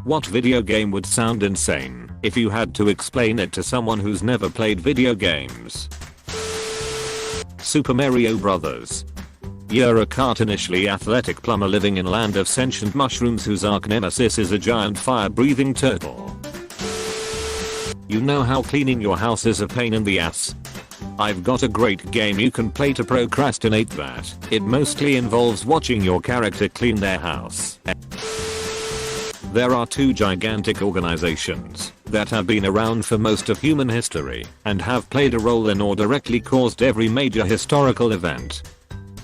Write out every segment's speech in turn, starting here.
What video game would sound insane if you had to explain it to someone who's never played video games? Super Mario Bros. You're a cartoonishly athletic plumber living in a land of sentient mushrooms whose arch nemesis is a giant fire-breathing turtle. You know how cleaning your house is a pain in the ass? I've got a great game you can play to procrastinate that. It mostly involves watching your character clean their house. There are two gigantic organizations that have been around for most of human history and have played a role in or directly caused every major historical event.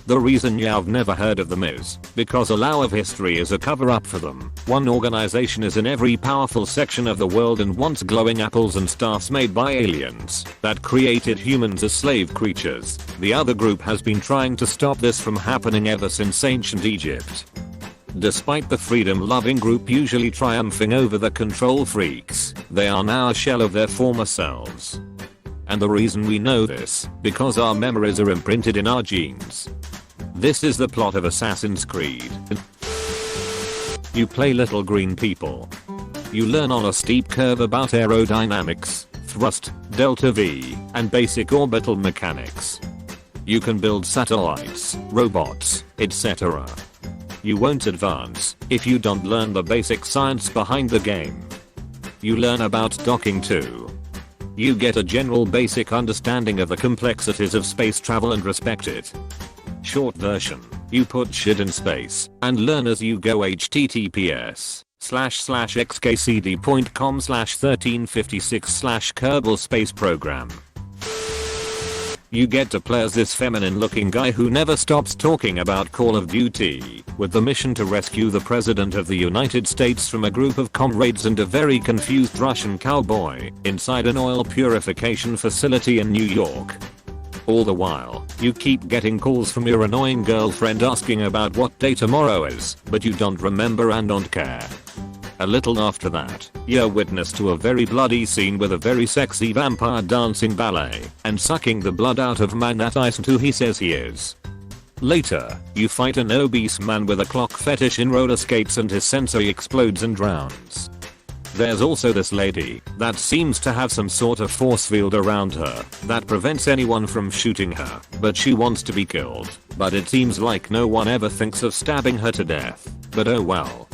The reason you've never heard of them is because a lot of history is a cover-up for them. One organization is in every powerful section of the world and wants glowing apples and stars made by aliens that created humans as slave creatures. The other group has been trying to stop this from happening ever since ancient Egypt. Despite the freedom-loving group usually triumphing over the control freaks, they are now a shell of their former selves. And the reason we know this, because our memories are imprinted in our genes. This is the plot of Assassin's Creed. You play little green people. You learn on a steep curve about aerodynamics, thrust, delta V, and basic orbital mechanics. You can build satellites, robots, etc. You won't advance if you don't learn the basic science behind the game. You learn about docking too. You get a general basic understanding of the complexities of space travel and respect it. Short version, you put shit in space and learn as you go. https://xkcd.com/1356/Kerbal Space Program. You get to play as this feminine looking guy who never stops talking about Call of Duty, with the mission to rescue the President of the United States from a group of comrades and a very confused Russian cowboy inside an oil purification facility in New York. All the while, you keep getting calls from your annoying girlfriend asking about what day tomorrow is, but you don't remember and don't care. A little after that, you're witness to a very bloody scene with a very sexy vampire dancing ballet and sucking the blood out of man that isn't who he says he is. Later, you fight an obese man with a clock fetish in roller skates and his sensei explodes and drowns. There's also this lady that seems to have some sort of force field around her that prevents anyone from shooting her, but she wants to be killed. But it seems like no one ever thinks of stabbing her to death. But oh well.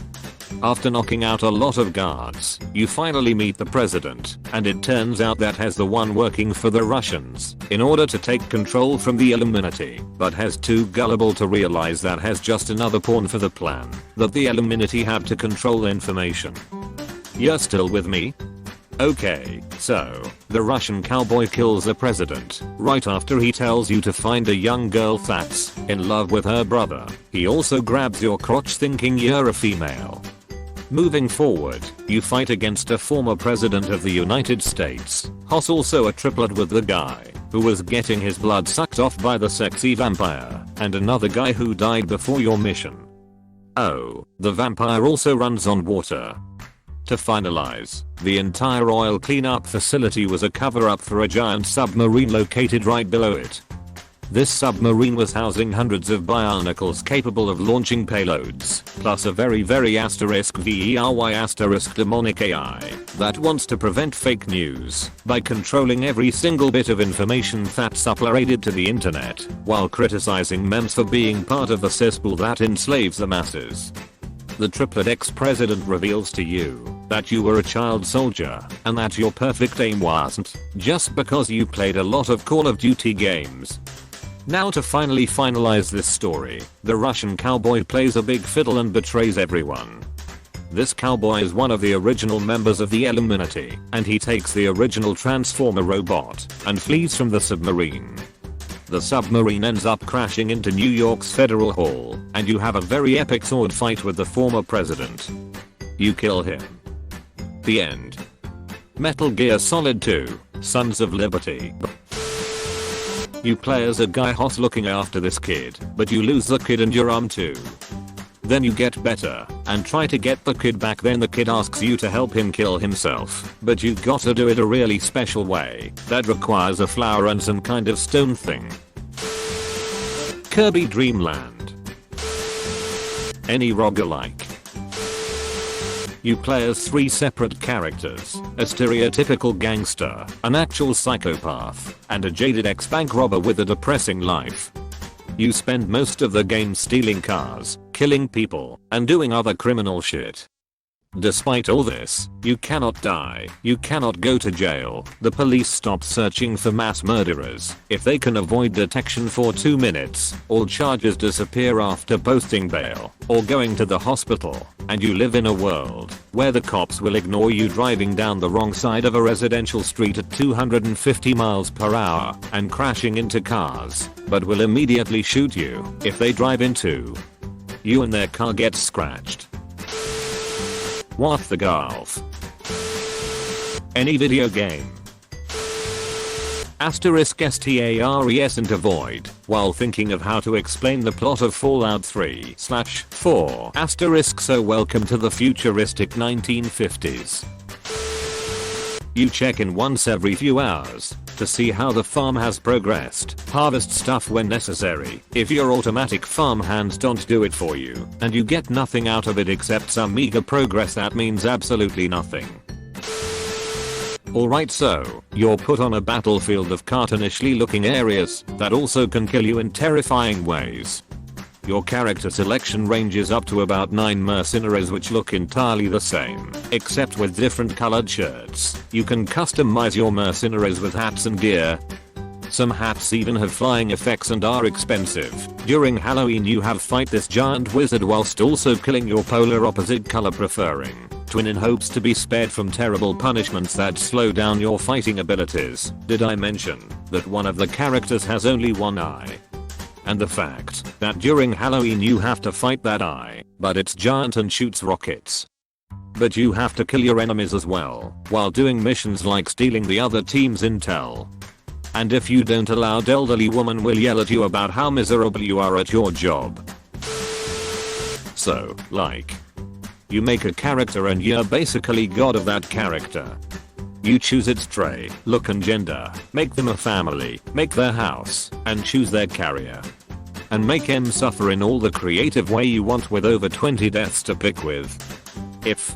After knocking out a lot of guards, you finally meet the president, and it turns out that he's the one working for the Russians in order to take control from the Illuminati, but he's too gullible to realize that he's just another pawn for the plan that the Illuminati have to control information. You're still with me? Okay, so, the Russian cowboy kills the president right after he tells you to find a young girl that's in love with her brother. He also grabs your crotch thinking you're a female. Moving forward, you fight against a former president of the United States, who's also a triplet with the guy who was getting his blood sucked off by the sexy vampire, and another guy who died before your mission. Oh, the vampire also runs on water. To finalize, the entire oil cleanup facility was a cover-up for a giant submarine located right below it. This submarine was housing hundreds of bionicles capable of launching payloads, plus a very demonic AI that wants to prevent fake news by controlling every single bit of information that's uploaded to the internet, while criticizing memes for being part of the cesspool that enslaves the masses. The triplet ex-president reveals to you that you were a child soldier and that your perfect aim wasn't just because you played a lot of Call of Duty games. Now to finally finalize this story, the Russian cowboy plays a big fiddle and betrays everyone. This cowboy is one of the original members of the Illuminati, and he takes the original Transformer robot and flees from the submarine. The submarine ends up crashing into New York's Federal Hall, and you have a very epic sword fight with the former president. You kill him. The end. Metal Gear Solid 2, Sons of Liberty. You play as a guy who's looking after this kid, but you lose the kid and your arm too. Then you get better and try to get the kid back. Then the kid asks you to help him kill himself, but you gotta do it a really special way that requires a flower and some kind of stone thing. Kirby Dream Land. Any roguelike. You play as 3 separate characters, a stereotypical gangster, an actual psychopath, and a jaded ex-bank robber with a depressing life. You spend most of the game stealing cars, killing people, and doing other criminal shit. Despite all this, you cannot die, you cannot go to jail, the police stop searching for mass murderers if they can avoid detection for 2 minutes, all charges disappear after posting bail or going to the hospital, and you live in a world where the cops will ignore you driving down the wrong side of a residential street at 250 miles per hour and crashing into cars, but will immediately shoot you if they drive into you and their car gets scratched. What the golf? Any video game. *STARES into void while thinking of how to explain the plot of Fallout 3/4 *. So welcome to the futuristic 1950s. You check in once every few hours to see how the farm has progressed, harvest stuff when necessary if your automatic farm hands don't do it for you, and you get nothing out of it except some meager progress that means absolutely nothing. Alright, so you're put on a battlefield of cartoonishly looking areas that also can kill you in terrifying ways. Your character selection ranges up to about 9 mercenaries which look entirely the same, except with different colored shirts. You can customize your mercenaries with hats and gear. Some hats even have flying effects and are expensive. During Halloween you have fight this giant wizard whilst also killing your polar opposite color preferring twin in hopes to be spared from terrible punishments that slow down your fighting abilities. Did I mention that one of the characters has only one eye? And the fact that during Halloween you have to fight that eye, but it's giant and shoots rockets. But you have to kill your enemies as well, while doing missions like stealing the other team's intel. And if you don't, a loud elderly woman will yell at you about how miserable you are at your job. So, like, you make a character and you're basically god of that character. You choose its trait, look and gender, make them a family, make their house, and choose their career. And make them suffer in all the creative way you want with over 20 deaths to pick with. If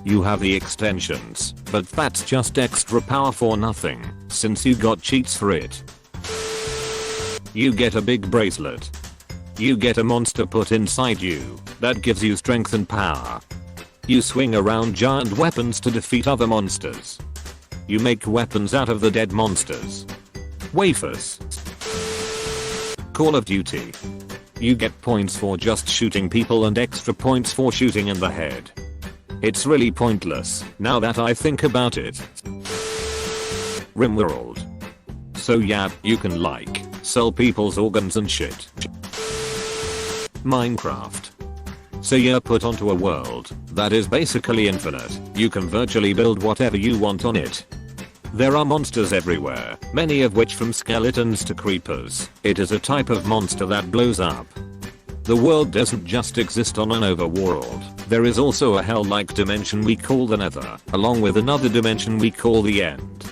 you have the extensions, but that's just extra power for nothing, since you got cheats for it. You get a big bracelet. You get a monster put inside you that gives you strength and power. You swing around giant weapons to defeat other monsters. You make weapons out of the dead monsters. Wafers. Call of Duty. You get points for just shooting people and extra points for shooting in the head. It's really pointless, now that I think about it. RimWorld. So yeah, you can like, sell people's organs and shit. Minecraft. So you're put onto a world that is basically infinite. You can virtually build whatever you want on it. There are monsters everywhere, many of which from skeletons to creepers. It is a type of monster that blows up. The world doesn't just exist on an overworld. There is also a hell-like dimension we call the Nether, along with another dimension we call the End.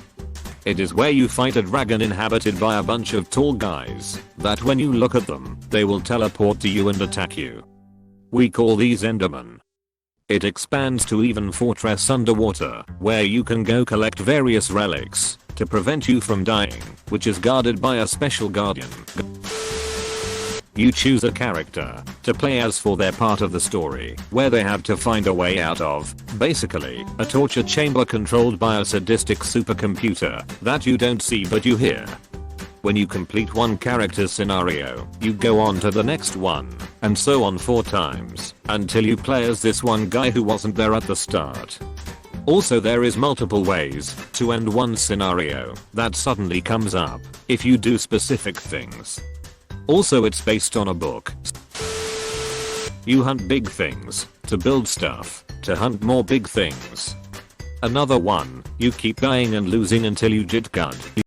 It is where you fight a dragon inhabited by a bunch of tall guys that when you look at them, they will teleport to you and attack you. We call these Endermen. It expands to even fortress underwater, where you can go collect various relics to prevent you from dying, which is guarded by a special guardian. You choose a character to play as for their part of the story, where they have to find a way out of, basically, a torture chamber controlled by a sadistic supercomputer that you don't see but you hear. When you complete one character's scenario, you go on to the next one, and so on 4 times, until you play as this one guy who wasn't there at the start. Also, there is multiple ways to end one scenario that suddenly comes up if you do specific things. Also, it's based on a book. You hunt big things to build stuff to hunt more big things. Another one, you keep dying and losing until you get gut.